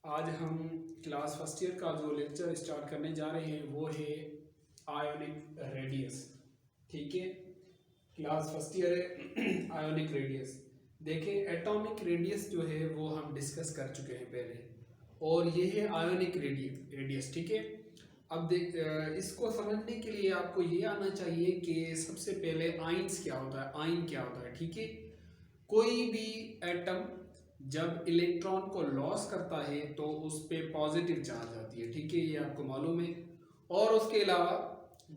आज हम class first year का जो लेक्चर स्टार्ट करने जा रहे हैं वो है आयोनिक रेडियस। ठीक है, क्लास फर्स्ट ईयर है आयोनिक रेडियस। देखें, एटॉमिक रेडियस जो है वो हम डिस्कस कर चुके हैं पहले, और ये है आयोनिक रेडियस। ठीक है, अब देख इसको समझने के लिए आपको ये आना चाहिए कि सबसे पहले आइंस क्या होता है, आयन क्या होता है। ठीक है, कोई भी एटम जब इलेक्ट्रॉन को लॉस करता है तो उस पर पॉजिटिव चार्ज आती है। ठीक है, ये आपको मालूम है। और उसके अलावा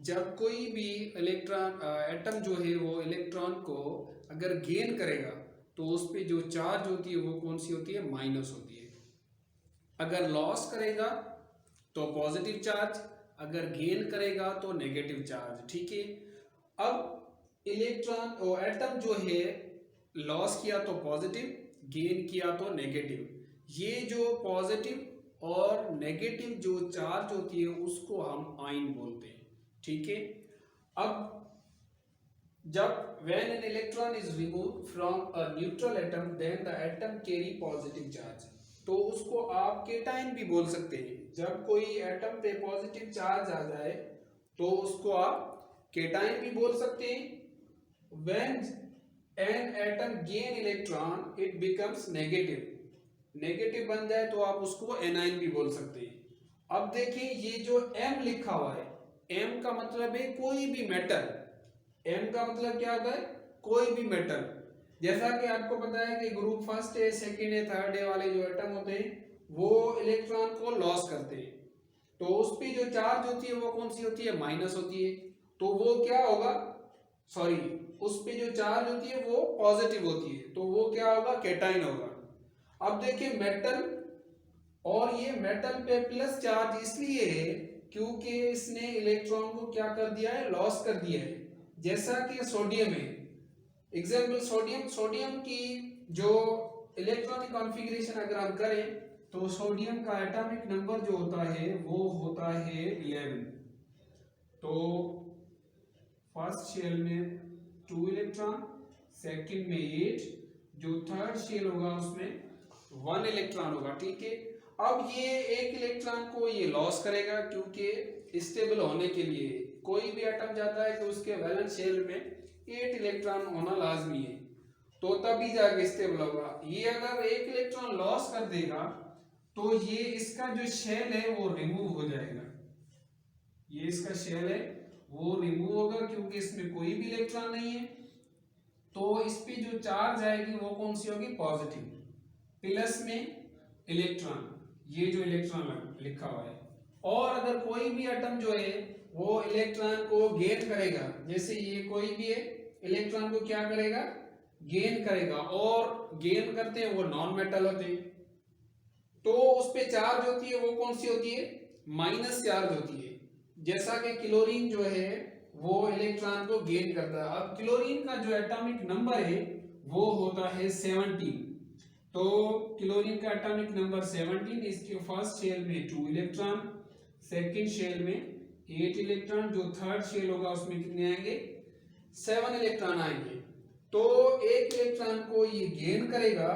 जब कोई भी इलेक्ट्रॉन एटम जो है वो इलेक्ट्रॉन को अगर गेन करेगा तो उस पर जो चार्ज होती है वो कौन सी होती है, माइनस होती है। अगर लॉस करेगा तो पॉजिटिव चार्ज, अगर गेन करेगा तो नेगेटिव चार्ज। ठीक है, अब इलेक्ट्रॉन और एटम जो है लॉस किया तो पॉजिटिव, गेन किया तो नेगेटिव। ये जो पॉजिटिव और नेगेटिव जो चार्ज होती है उसको हम आयन बोलते हैं। ठीक है, अब जब when an electron is removed from a neutral atom then the atom carry positive charge, तो उसको आप केटाइन भी बोल सकते हैं। जब कोई एटम पे पॉजिटिव चार्ज आ जाए तो उसको आप केटाइन भी बोल सकते हैं। when an atom gain electron it becomes negative बन जाए तो आप उसको एनाइन भी बोल सकते हैं। अब देखिए, ये जो M लिखा हुआ है, M का मतलब है कोई भी मेटल। M का मतलब क्या होता है, कोई भी मेटल। जैसा कि आपको पता है कि ग्रुप फर्स्ट है, सेकंड है, थर्ड है वाले जो एटम होते हैं वो इलेक्ट्रॉन को लॉस करते हैं, तो उस पे जो चार्ज होती है वो कौन सी होती है, माइनस होती है। तो वो क्या होगा, सॉरी, उस पे जो चार्ज होती है वो पॉजिटिव होती है, तो वो क्या होगा, केटाइन होगा। अब देखिए, मेटल, और ये मेटल पे प्लस चार्ज इसलिए है क्योंकि इसने इलेक्ट्रॉन को क्या कर दिया है, लॉस कर दिया है। जैसा कि सोडियम है, एग्जाम्पल सोडियम की जो इलेक्ट्रॉनिक कॉन्फ़िगरेशन अगर हम करें तो सोडियम का एटॉमिक नंबर जो होता है वो होता है 11। तो फर्स्ट शेल में 2 इलेक्ट्रॉन, सेकंड में 8, जो थर्ड शेल होगा उसमें 1 इलेक्ट्रॉन होगा। ठीक है, अब ये एक इलेक्ट्रॉन को ये लॉस करेगा क्योंकि स्टेबल होने के लिए कोई भी एटम जाता है कि उसके वैलेंस शेल में 8 इलेक्ट्रॉन होना लाजमी है, तो तभी जाके स्टेबल होगा। ये अगर एक इलेक्ट्रॉन लॉस कर देगा तो ये इसका जो शेल है वो रिमूव हो जाएगा। ये इसका शेल है वो रिमूव होगा क्योंकि इसमें कोई भी इलेक्ट्रॉन नहीं है, तो इस पे जो चार्ज आएगी वो कौन सी होगी, पॉजिटिव, प्लस में इलेक्ट्रॉन, ये जो इलेक्ट्रॉन लिखा हुआ है। और अगर कोई भी एटम जो है वो इलेक्ट्रॉन को गेन करेगा, जैसे ये कोई भी है, इलेक्ट्रॉन को क्या करेगा, गेन करेगा, और गेन करते हैं वो नॉन मेटल होते हैं, तो उस पे चार्ज होती है वो कौन सी होती है, माइनस चार्ज होती है। जैसा कि क्लोरीन जो है वो इलेक्ट्रॉन को गेन करता है। अब क्लोरीन का जो एटॉमिक नंबर है वो होता है 17। तो क्लोरीन का एटॉमिक नंबर 17, इसके फर्स्ट शेल में 2 इलेक्ट्रॉन, सेकंड शेल में 8 इलेक्ट्रॉन, जो थर्ड शेल होगा उसमें कितने आएंगे, 7 इलेक्ट्रॉन आएंगे। तो एक इलेक्ट्रॉन को ये गेन करेगा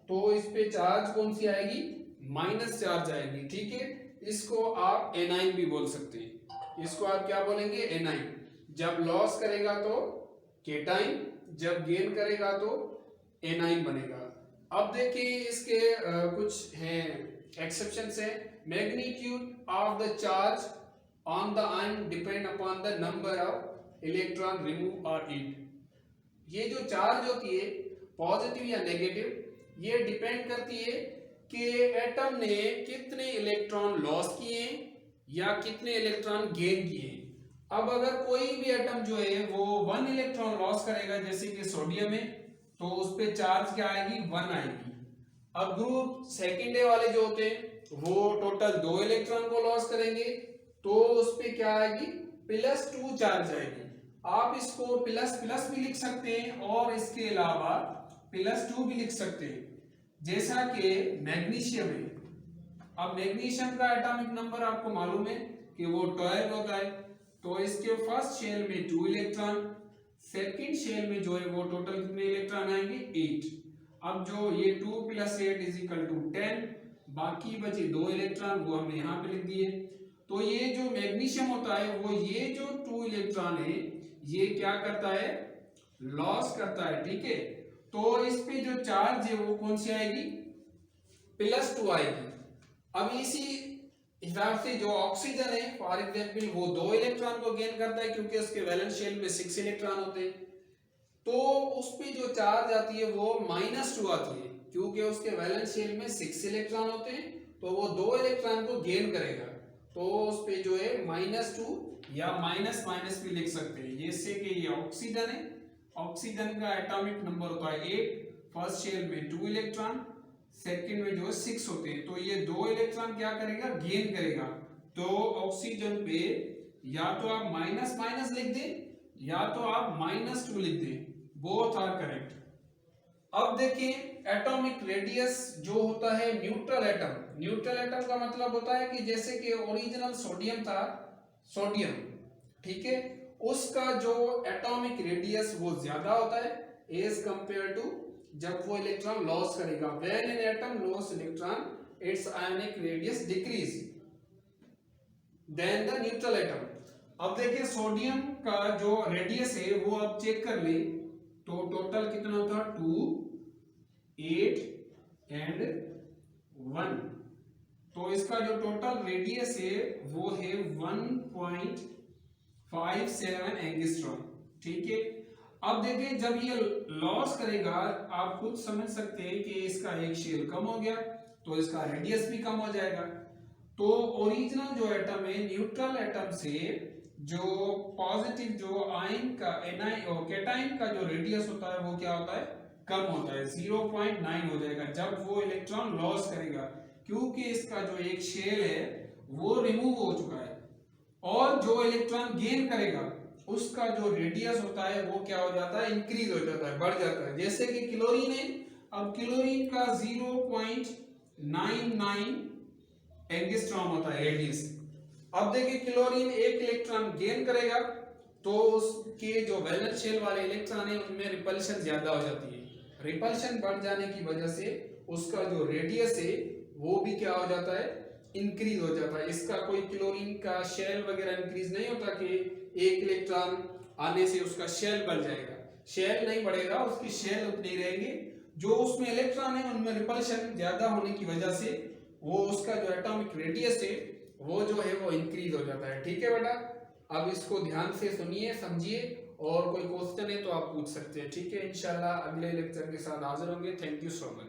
तो इस पे चार्ज कौन सी आएगी, माइनस चार्ज आएगी। ठीक है, इसको आप एनाइन भी बोल सकते हैं। इसको आप क्या बोलेंगे, एनाइन। जब लॉस करेगा तो केटाइन, जब गेन करेगा तो एनाइन बनेगा। अब देखिए, इसके कुछ हैं एक्सेप्शंस हैं। Magnitude of the charge on the ion depend upon the number of electron remove और ईट। ये जो चार्ज होती है पॉजिटिव या नेगेटिव, ये डिपेंड करती है कि एटम ने कितने इलेक्ट्रॉन लॉस किए या कितने इलेक्ट्रॉन गेन किए। अब अगर कोई भी एटम जो है वो 1 इलेक्ट्रॉन लॉस करेगा, जैसे कि सोडियम है, तो उस पे चार्ज क्या आएगी, 1 आएगी। अब ग्रुप सेकेंड वाले जो होते हैं वो टोटल 2 इलेक्ट्रॉन को लॉस करेंगे, तो उस पे क्या आएगी, +2 चार्ज आएगी। आप इसको प्लस प्लस भी लिख सकते हैं और इसके अलावा +2 भी लिख सकते हैं, जैसा कि मैग्नीशियम है। अब मैग्नीशियम का एटॉमिक नंबर आपको मालूम है कि वो 12 होता है, तो इसके फर्स्ट शेल में 2 इलेक्ट्रॉन, सेकंड शेल में जो है वो टोटल कितने इलेक्ट्रॉन आएंगे, 8। अब जो ये 2 + 8 = 10, बाकी बचे 2 इलेक्ट्रॉन, वो हमने यहाँ पे लिख दिए। तो ये जो मैग्नीशियम होता है वो ये जो 2 इलेक्ट्रॉन है ये क्या करता है, लॉस करता है, ठीक है। तो इस पे जो चार्ज है वो कौन सी आएगी, +2 आएगी। अब इसी हिसाब से जो ऑक्सीजन है फॉर एग्जांपल वो 2 इलेक्ट्रॉन को गेन करता है क्योंकि उसके वैलेंस शेल में 6 इलेक्ट्रॉन होते हैं। तो उस पे जो चार्ज आती है वो -2 आती है क्योंकि उसके वैलेंस शेल में 6 इलेक्ट्रॉन होते हैं, तो वो 2 इलेक्ट्रॉन को गेन करेगा। तो उस पे जो है -2 या माइनस माइनस भी लिख सकते हैं, जैसे कि ये ऑक्सीजन है, ऑक्सीजन का एटॉमिक नंबर होता है 8, फर्स्ट शेल में 2 इलेक्ट्रॉन, सेकंड में जो 6 होते हैं। तो ये 2 इलेक्ट्रॉन क्या करेगा, गेन करेगा। तो ऑक्सीजन पे या तो आप माइनस माइनस लिख दें या तो आप -2 लिख दें, बोथ आर करेक्ट। अब देखिए एटॉमिक रेडियस जो होता है न्यूट्रल एटम, न्यूट्रल एटम का मतलब होता है कि जैसे कि ओरिजिनल सोडियम था, सोडियम, ठीक है, उसका जो एटॉमिक रेडियस वो ज्यादा होता है एज कंपेयर टू जब वो इलेक्ट्रॉन लॉस करेगा। When an atom loss electron its ionic radius decrease then the neutral atom. अब देखिए सोडियम का जो रेडियस है वो आप चेक कर ले, तो टोटल कितना था, 2, 8 एंड 1। तो इसका जो टोटल रेडियस है वो है 1.57 एंगस्ट्रॉम, ठीक है। अब देखिए जब ये लॉस करेगा आप खुद समझ सकते हैं कि इसका एक शेल कम हो गया तो इसका रेडियस भी कम हो जाएगा। तो ओरिजिनल जो एटम है न्यूट्रल एटम से जो पॉजिटिव जो आयन का कैटायन का जो रेडियस होता है वो क्या होता है, कम होता है, 0.9 हो जाएगा जब वो इलेक्ट्रॉन लॉस करेगा, क्योंकि इसका जो एक शेल है वो रिमूव हो चुका है। और जो इलेक्ट्रॉन गेन करेगा उसका जो रेडियस होता है वो क्या हो जाता है, इंक्रीज हो जाता है, बढ़ जाता है। जैसे कि क्लोरीन है, अब क्लोरीन का 0.99 एंगस्ट्रॉम होता है रेडियस। अब देखिए क्लोरीन एक इलेक्ट्रॉन गेन करेगा तो उसके जो वैलेंस शेल वाले इलेक्ट्रॉन है उनमें रिपल्शन ज्यादा हो जाती है। रिपल्शन बढ़ जाने की वजह से उसका जो रेडियस है वो भी क्या हो जाता है, इंक्रीज हो जाता है। इसका कोई क्लोरीन का शेल वगैरह इंक्रीज नहीं होता कि एक इलेक्ट्रॉन आने से उसका शेल बढ़ जाएगा, शेल नहीं बढ़ेगा, उसकी शेल उतनी रहेंगे। जो उसमें इलेक्ट्रॉन है उनमें रिपल्शन ज्यादा होने की वजह से वो उसका जो एटॉमिक रेडियस है वो जो है वो इंक्रीज हो जाता है, ठीक है बेटा। अब इसको ध्यान से सुनिए, समझिए, और कोई क्वेश्चन है तो आप पूछ सकते हैं, ठीक है। इंशाल्लाह अगले लेक्चर के साथ हाजिर होंगे। Thank you so much.